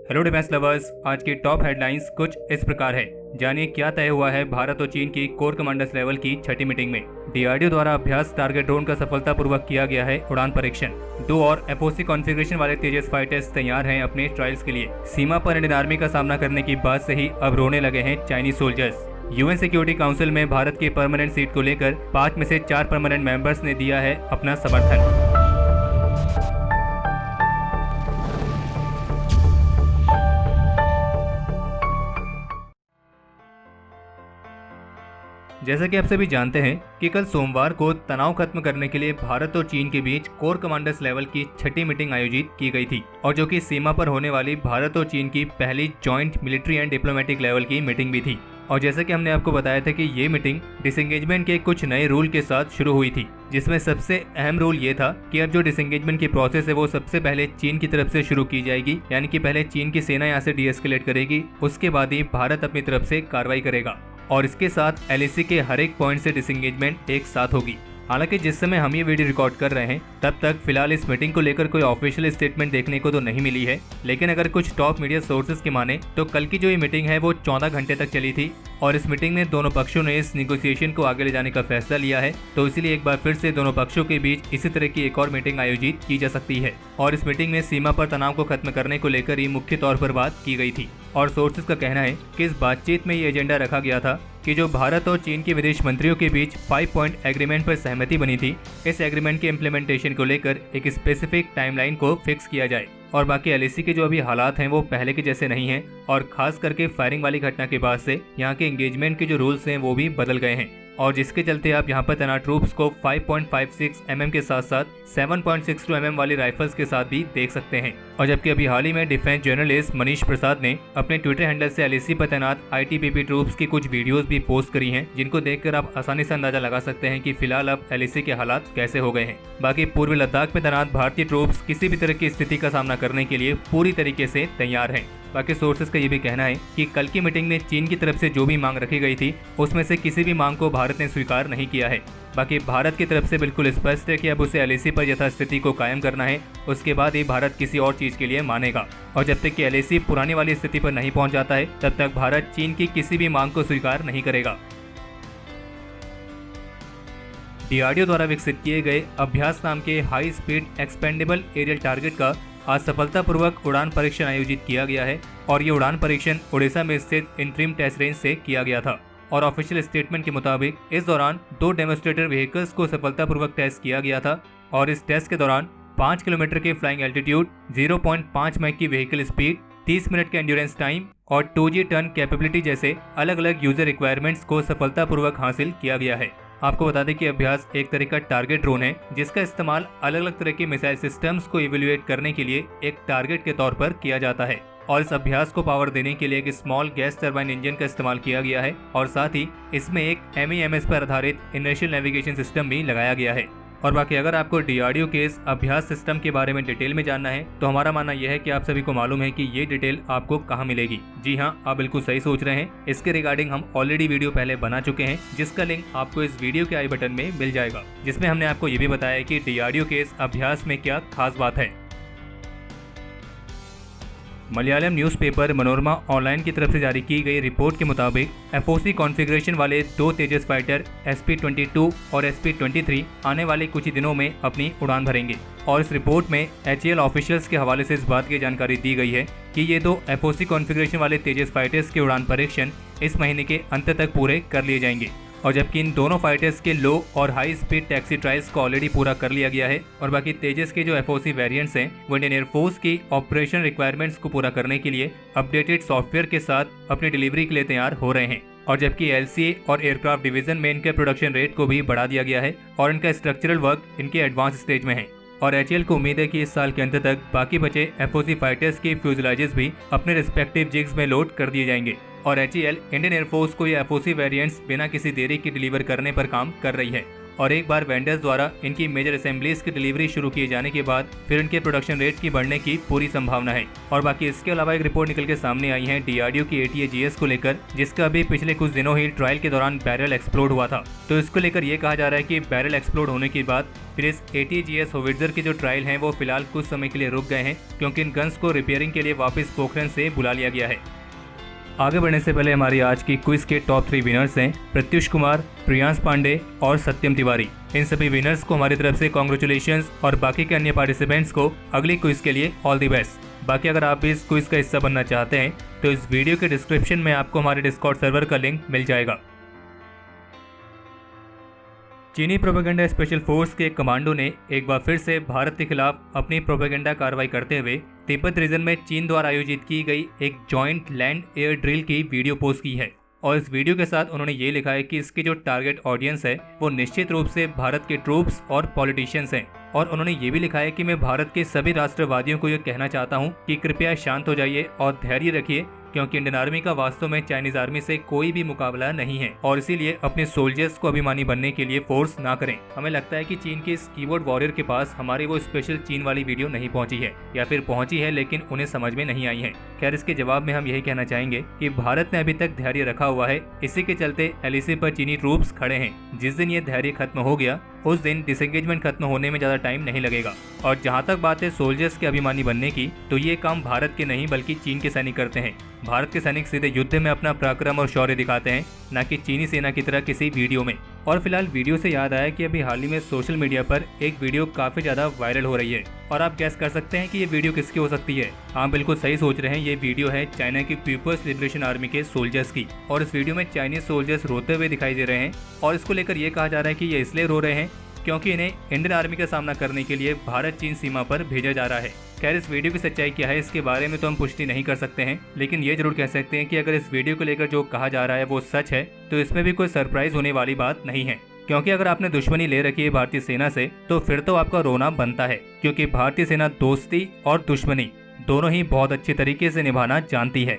Hello defence lovers, आज की top headlines कुछ इस प्रकार है। जानिए क्या तय हुआ है भारत और चीन की कोर कमांडर्स लेवल की छठी मीटिंग में। डीआरडीओ द्वारा अभ्यास टारगेट ड्रोन का सफलतापूर्वक किया गया है उड़ान परीक्षण। 2 और एफओसी कॉन्फ़िगरेशन वाले तेजस फाइटर्स तैयार हैं अपने ट्रायल्स के लिए। सीमा पर इंडियन आर्मी का सामना करने की बात से ही अब रोने लगे हैं Chinese soldiers. UN security council में भारत की परमानेंट सीट को लेकर 5 में से 4 परमानेंट मेंबर्स ने दिया है अपना समर्थन। जैसा कि आप सभी जानते हैं कि कल सोमवार को तनाव खत्म करने के लिए भारत और चीन के बीच कोर कमांडर्स लेवल की छठी मीटिंग आयोजित की गई थी, और जो कि सीमा पर होने वाली भारत और चीन की पहली joint military and diplomatic level की मीटिंग भी थी। और जैसा कि हमने आपको बताया था कि ये मीटिंग डिसएंगेजमेंट के कुछ नए रूल के साथ शुरू हुई थी, जिसमें सबसे अहम रूल ये था कि अब जो डिसएंगेजमेंट की प्रोसेस है वो सबसे पहले चीन की तरफ से शुरू की जाएगी। यानी कि पहले चीन की सेना यहाँ से डीएस्केलेट करेगी, उसके बाद ही भारत अपनी तरफ से कार्रवाई करेगा, और इसके साथ एलएसी के हर एक पॉइंट से डिसएंगेजमेंट एक साथ होगी। हालांकि जिस समय हम ये वीडियो रिकॉर्ड कर रहे हैं तब तक फिलहाल इस मीटिंग को लेकर कोई ऑफिशियल स्टेटमेंट देखने को तो नहीं मिली है, लेकिन अगर कुछ टॉप मीडिया सोर्सेज की माने तो कल की जो ये मीटिंग है वो 14 घंटे तक चली थी, और इस मीटिंग में दोनों पक्षों ने इस निगोसिएशन को आगे ले जाने का फैसला लिया है। तो इसीलिए एक बार फिर से दोनों पक्षों के बीच इसी तरह की एक और मीटिंग आयोजित की जा सकती है, और इस मीटिंग में सीमा पर तनाव को खत्म करने को लेकर ही मुख्य तौर पर बात की गई थी। और सोर्सेज का कहना है कि इस बातचीत में ये एजेंडा रखा गया था कि जो भारत और चीन के विदेश मंत्रियों के बीच 5 पॉइंट एग्रीमेंट पर सहमति बनी थी, इस एग्रीमेंट के इम्प्लीमेंटेशन को लेकर एक स्पेसिफिक टाइमलाइन को फिक्स किया जाए। और बाकी एलएसी के जो अभी हालात हैं वो पहले के जैसे नहीं हैं, और खास करके फायरिंग वाली घटना के बाद से यहाँ के एंगेजमेंट के जो रूल्स हैं वो भी बदल गए हैं, और जिसके चलते आप यहाँ पर तैनात ट्रूप्स को 5.56 mm के साथ साथ 7.62 mm वाली राइफल्स के साथ भी देख सकते हैं। और जबकि अभी हाल ही में डिफेंस जर्नलिस्ट मनीष प्रसाद ने अपने ट्विटर हैंडल से एलएसी पर तैनात आईटीबीपी ट्रूप्स की कुछ वीडियोस भी पोस्ट करी हैं, जिनको देखकर आप आसानी से अंदाजा लगा सकते हैं कि फिलहाल अब एलएसी के हालात कैसे हो गए हैं। बाकी पूर्वी लद्दाख में तैनात भारतीय ट्रूप्स किसी भी तरह की स्थिति का सामना करने के लिए पूरी तरीके से तैयार हैं। बाकी सोर्सेज का ये भी कहना है कि कल की मीटिंग में चीन की तरफ से जो भी मांग रखी गई थी उसमें से किसी भी मांग को भारत ने स्वीकार नहीं किया है। बाकी भारत की तरफ से बिल्कुल स्पष्ट है कि अब उसे एलएसी पर यथास्थिति को कायम करना है, उसके बाद ही भारत किसी और चीज के लिए मानेगा। और जब तक कि एलएसी पुरानी वाली स्थिति पर नहीं पहुंच जाता है तब तक भारत चीन की किसी भी मांग को स्वीकार नहीं करेगा। डीआरडीओ द्वारा विकसित किए गए अभ्यास नाम के high speed expendable aerial target का आज सफलतापूर्वक उड़ान परीक्षण आयोजित किया गया है, और ये उड़ान परीक्षण उड़ीसा में स्थित इंट्रीम टेस्ट रेंज से किया गया था। और ऑफिशियल स्टेटमेंट के मुताबिक इस दौरान 2 डेमोन्स्ट्रेटर व्हीकल्स को सफलतापूर्वक टेस्ट किया गया था, और इस टेस्ट के दौरान 5 किलोमीटर के फ्लाइंग एल्टीट्यूड, 0.5 मैक की व्हीकल स्पीड, 30 मिनट का एंड्योरेंस टाइम और 2G टर्न कैपेबिलिटी जैसे अलग अलग यूजर रिक्वायरमेंट्स को सफलतापूर्वक हासिल किया गया है। आपको बता दें कि अभ्यास एक तरह का टारगेट ड्रोन है, जिसका इस्तेमाल अलग अलग तरह के मिसाइल सिस्टम्स को इवेल्युएट करने के लिए एक टारगेट के तौर पर किया जाता है। और इस अभ्यास को पावर देने के लिए एक स्मॉल गैस टरबाइन इंजन का इस्तेमाल किया गया है, और साथ ही इसमें एक MEMS पर आधारित इनर्शियल नेविगेशन सिस्टम भी लगाया गया है। और बाकी अगर आपको डीआरडीओ के इस अभ्यास सिस्टम के बारे में डिटेल में जानना है तो हमारा मानना यह है कि आप सभी को मालूम है कि ये डिटेल आपको कहाँ मिलेगी। जी हाँ, आप बिल्कुल सही सोच रहे हैं। इसके रिगार्डिंग हम ऑलरेडी वीडियो पहले बना चुके हैं, जिसका लिंक आपको इस वीडियो के आई बटन में मिल जाएगा, जिसमें हमने आपको ये भी बताया कि डीआरडीओ के इस अभ्यास में क्या खास बात है। मलयालम न्यूज़पेपर मनोरमा ऑनलाइन की तरफ से जारी की गई रिपोर्ट के मुताबिक एफओसी कॉन्फ़िगरेशन वाले 2 तेजस फाइटर SP-22 और SP-23 आने वाले कुछ ही दिनों में अपनी उड़ान भरेंगे। और इस रिपोर्ट में HAL ऑफिशियल्स के हवाले से इस बात की जानकारी दी गई है कि ये 2 एफओसी कॉन्फ़िगरेशन वाले तेजस फाइटर्स के उड़ान परीक्षण इस महीने के अंत तक पूरे कर लिए जाएंगे। और जबकि इन दोनों फाइटर्स के लो और हाई स्पीड टैक्सी ट्रायल्स को ऑलरेडी पूरा कर लिया गया है, और बाकी तेजस के जो एफओसी वेरिएंट्स हैं वो इंडियन एयरफोर्स की ऑपरेशन रिक्वायरमेंट्स को पूरा करने के लिए अपडेटेड सॉफ्टवेयर के साथ अपनी डिलीवरी के लिए तैयार हो रहे हैं। और जबकि LCA और एयरक्राफ्ट डिवीजन में इनके प्रोडक्शन रेट को भी बढ़ा दिया गया है, और इनका स्ट्रक्चरल वर्क इनके एडवांस स्टेज में है। और HAL को उम्मीद है कि इस साल के अंत तक बाकी बचे एफओसी फाइटर्स के फ्यूजलाइजेस भी अपने रिस्पेक्टिव जिग्स में लोड कर दिए जाएंगे। और HAL इंडियन एयरफोर्स को ये एफओसी वेरिएंट्स बिना किसी देरी के डिलीवर करने पर काम कर रही है। और एक बार वेंडर्स द्वारा इनकी मेजर असेंबलीज की डिलीवरी शुरू किए जाने के बाद फिर इनके प्रोडक्शन रेट की बढ़ने की पूरी संभावना है। और बाकी इसके अलावा एक रिपोर्ट निकल के सामने आई है DRDO की ATAGS को लेकर, जिसका अभी पिछले कुछ दिनों ही ट्रायल के दौरान बैरल एक्सप्लोड हुआ था। तो इसको लेकर ये कहा जा रहा है कि बैरल एक्सप्लोड होने के बाद फिर इस ATAGS होविट्जर के जो ट्रायल हैं वो फिलहाल कुछ समय के लिए रुक गए हैं, क्योंकि इन गन्स को रिपेयरिंग के लिए वापस पोखरण से बुला लिया गया है। आगे बढ़ने से पहले हमारी आज की क्विज के टॉप 3 विनर्स हैं प्रत्युष कुमार, प्रियांश पांडे और सत्यम तिवारी। इन सभी विनर्स को हमारी तरफ से कॉन्ग्रेचुलेशंस और बाकी के अन्य पार्टिसिपेंट्स को अगली क्विज के लिए ऑल द बेस्ट। बाकी अगर आप भी इस क्विज का हिस्सा बनना चाहते हैं तो इस वीडियो के डिस्क्रिप्शन में आपको हमारे डिस्कॉर्ड सर्वर का लिंक मिल जाएगा। चीनी प्रोपेगेंडा स्पेशल फोर्स के कमांडो ने एक बार फिर से भारत के खिलाफ अपनी प्रोपेगेंडा कार्रवाई करते हुए तिब्बत रीजन में चीन द्वारा आयोजित की गई एक जॉइंट लैंड एयर ड्रिल की वीडियो पोस्ट की है। और इस वीडियो के साथ उन्होंने ये लिखा है कि इसकी जो टारगेट ऑडियंस है वो निश्चित रूप से भारत के ट्रूप्स और पॉलिटिशियंस हैं। और उन्होंने ये भी लिखा है कि मैं भारत के सभी राष्ट्रवादियों को ये कहना चाहता हूँ कि कृपया शांत हो जाइए और धैर्य रखिए, क्योंकि इंडियन आर्मी का वास्तव में चाइनीज आर्मी से कोई भी मुकाबला नहीं है और इसीलिए अपने सोल्जर्स को अभिमानी बनने के लिए फोर्स ना करें। हमें लगता है कि चीन के इस कीबोर्ड वॉरियर के पास हमारी वो स्पेशल चीन वाली वीडियो नहीं पहुंची है, या फिर पहुंची है लेकिन उन्हें समझ में नहीं आई है। खैर, इसके जवाब में हम यही कहना चाहेंगे कि भारत ने अभी तक धैर्य रखा हुआ है, इसी के चलते LAC पर चीनी ट्रूप्स खड़े हैं। जिस दिन ये धैर्य खत्म हो गया उस दिन डिसएंगेजमेंट खत्म होने में ज्यादा टाइम नहीं लगेगा। और जहां तक बात है सोल्जर्स के अभिमानी बनने की, तो ये काम भारत के नहीं बल्कि चीन के सैनिक करते हैं। भारत के सैनिक सीधे युद्ध में अपना पराक्रम और शौर्य दिखाते हैं, न कि चीनी सेना की तरह किसी वीडियो में। और फिलहाल वीडियो से याद आया कि अभी हाल ही में सोशल मीडिया पर एक वीडियो काफी ज्यादा वायरल हो रही है और आप गैस कर सकते हैं कि ये वीडियो किसकी हो सकती है। हाँ, बिल्कुल सही सोच रहे हैं, ये वीडियो है चाइना की पीपल्स लिबरेशन आर्मी के सोल्जर्स की। और इस वीडियो में चाइनीज सोल्जर्स रोते हुए दिखाई दे रहे हैं और इसको लेकर ये कहा जा रहा है कि ये इसलिए रो रहे हैं क्योंकि इन्हें इंडियन आर्मी का सामना करने के लिए भारत चीन सीमा पर भेजा जा रहा है। खैर, इस वीडियो की सच्चाई क्या है इसके बारे में तो हम पुष्टि नहीं कर सकते हैं, लेकिन ये जरूर कह सकते हैं कि अगर इस वीडियो को लेकर जो कहा जा रहा है वो सच है तो इसमें भी कोई सरप्राइज होने वाली बात नहीं है। क्योंकि अगर आपने दुश्मनी ले रखी है भारतीय सेना से तो फिर तो आपका रोना बनता है, क्योंकि भारतीय सेना दोस्ती और दुश्मनी दोनों ही बहुत अच्छे तरीके से निभाना जानती है।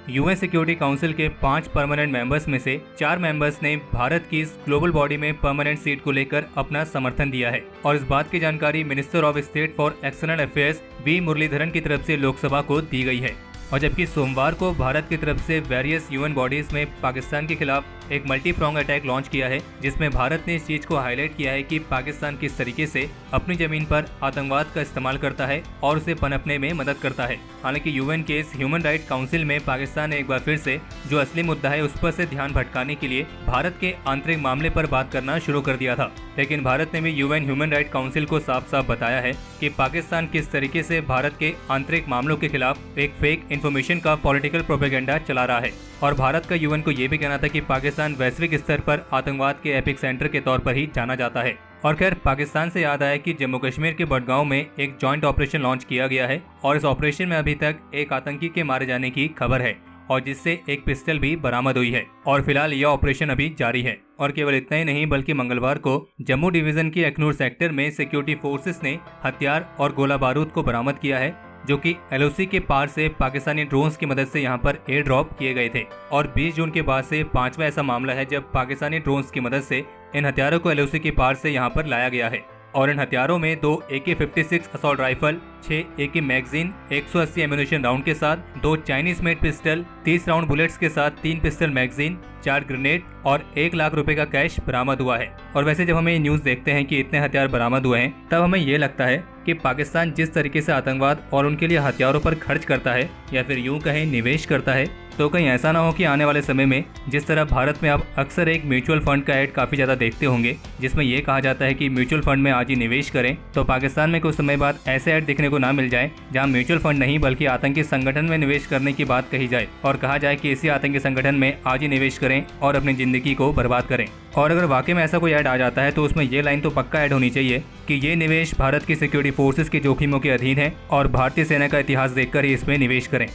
UN सिक्योरिटी काउंसिल के 5 परमानेंट मेंबर्स में से 4 मेंबर्स ने भारत की इस ग्लोबल बॉडी में परमानेंट सीट को लेकर अपना समर्थन दिया है। और इस बात की जानकारी minister of state for external affairs V Muraleedharan की तरफ से लोकसभा को दी गई है। और जबकि सोमवार को भारत की तरफ से वेरियस UN बॉडीज में पाकिस्तान के खिलाफ एक मल्टी प्रोंग अटैक लॉन्च किया है, जिसमें भारत ने इस चीज को हाईलाइट किया है कि पाकिस्तान किस तरीके से अपनी जमीन पर आतंकवाद का इस्तेमाल करता है और उसे पनपने में मदद करता है। हालांकि UN के इस ह्यूमन राइट काउंसिल में पाकिस्तान ने एक बार फिर से जो असली मुद्दा है उस पर से ध्यान भटकाने के लिए भारत के आंतरिक मामले पर बात करना शुरू कर दिया था। लेकिन भारत ने भी UN ह्यूमन राइट काउंसिल को साफ साफ बताया है कि पाकिस्तान किस तरीके से भारत के आंतरिक मामलों के खिलाफ एक फेक इन्फॉर्मेशन का पॉलिटिकल प्रोपेगेंडा चला रहा है। और भारत का UN को ये भी कहना था कि पाकिस्तान वैश्विक स्तर पर आतंकवाद के एपिक सेंटर के तौर पर ही जाना जाता है। और खैर, पाकिस्तान से याद आया कि जम्मू कश्मीर के बडगांव में एक जॉइंट ऑपरेशन लॉन्च किया गया है और इस ऑपरेशन में अभी तक एक आतंकी के मारे जाने की खबर है और जिससे एक पिस्टल भी बरामद हुई है। और फिलहाल यह ऑपरेशन अभी जारी है। और केवल इतना ही नहीं बल्कि मंगलवार को जम्मू डिवीजन के अखनूर सेक्टर में सिक्योरिटी फोर्सेस ने हथियार और गोला बारूद को बरामद किया है, जो कि LOC के पार से पाकिस्तानी ड्रोन्स की मदद से यहां पर एयर ड्रॉप किए गए थे। और 20 जून के बाद से 5वां ऐसा मामला है जब पाकिस्तानी ड्रोन्स की मदद से इन हथियारों को LOC के पार से यहां पर लाया गया है। और इन हथियारों में 2 AK-56 assault rifle, 6 AK magazine, 180 ammunition round के साथ 2 Chinese made pistol, 30 round bullets के साथ 3 पिस्टल मैगजीन, 4 ग्रेनेड और 1 लाख रुपए का कैश बरामद हुआ है। और वैसे जब हमें ये न्यूज देखते हैं कि इतने हथियार बरामद हुए हैं, तब हमें ये लगता है कि पाकिस्तान जिस तरीके से आतंकवाद और उनके लिए हथियारों पर खर्च करता है, या फिर यूं कहें निवेश करता है, तो कहीं ऐसा ना हो कि आने वाले समय में जिस तरह भारत में आप अक्सर एक म्यूचुअल फंड का ऐड काफी ज्यादा देखते होंगे जिसमें यह कहा जाता है कि म्यूचुअल फंड में आज ही निवेश करें, तो पाकिस्तान में कुछ समय बाद ऐसे ऐड देखने को ना मिल जाए जहां म्यूचुअल फंड नहीं बल्कि आतंकी संगठन में निवेश करने की बात कही जाए और कहा जाए कि इसी आतंकी संगठन में आज ही निवेश करें और अपनी जिंदगी को बर्बाद करें। और अगर वाकई में ऐसा कोई ऐड आ जाता है तो उसमें ये लाइन तो पक्का ऐड होनी चाहिए कि ये निवेश भारत की सिक्योरिटी फोर्सेस के जोखिमों के अधीन है और भारतीय सेना का इतिहास देखकर ही इसमें निवेश करें।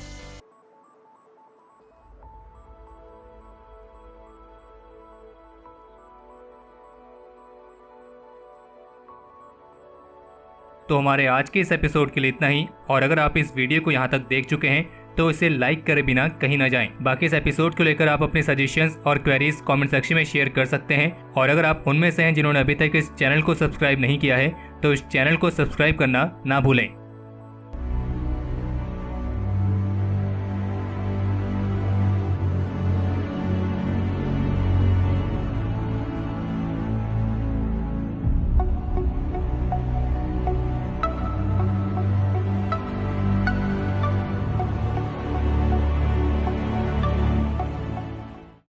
तो हमारे आज के इस एपिसोड के लिए इतना ही। और अगर आप इस वीडियो को यहाँ तक देख चुके हैं तो इसे लाइक करे बिना कहीं ना जाएं। बाकी इस एपिसोड को लेकर आप अपने सजेशंस और क्वेरीज कमेंट सेक्शन में शेयर कर सकते हैं, और अगर आप उनमें से हैं जिन्होंने अभी तक इस चैनल को सब्सक्राइब नहीं किया है तो इस चैनल को सब्सक्राइब करना ना भूलें।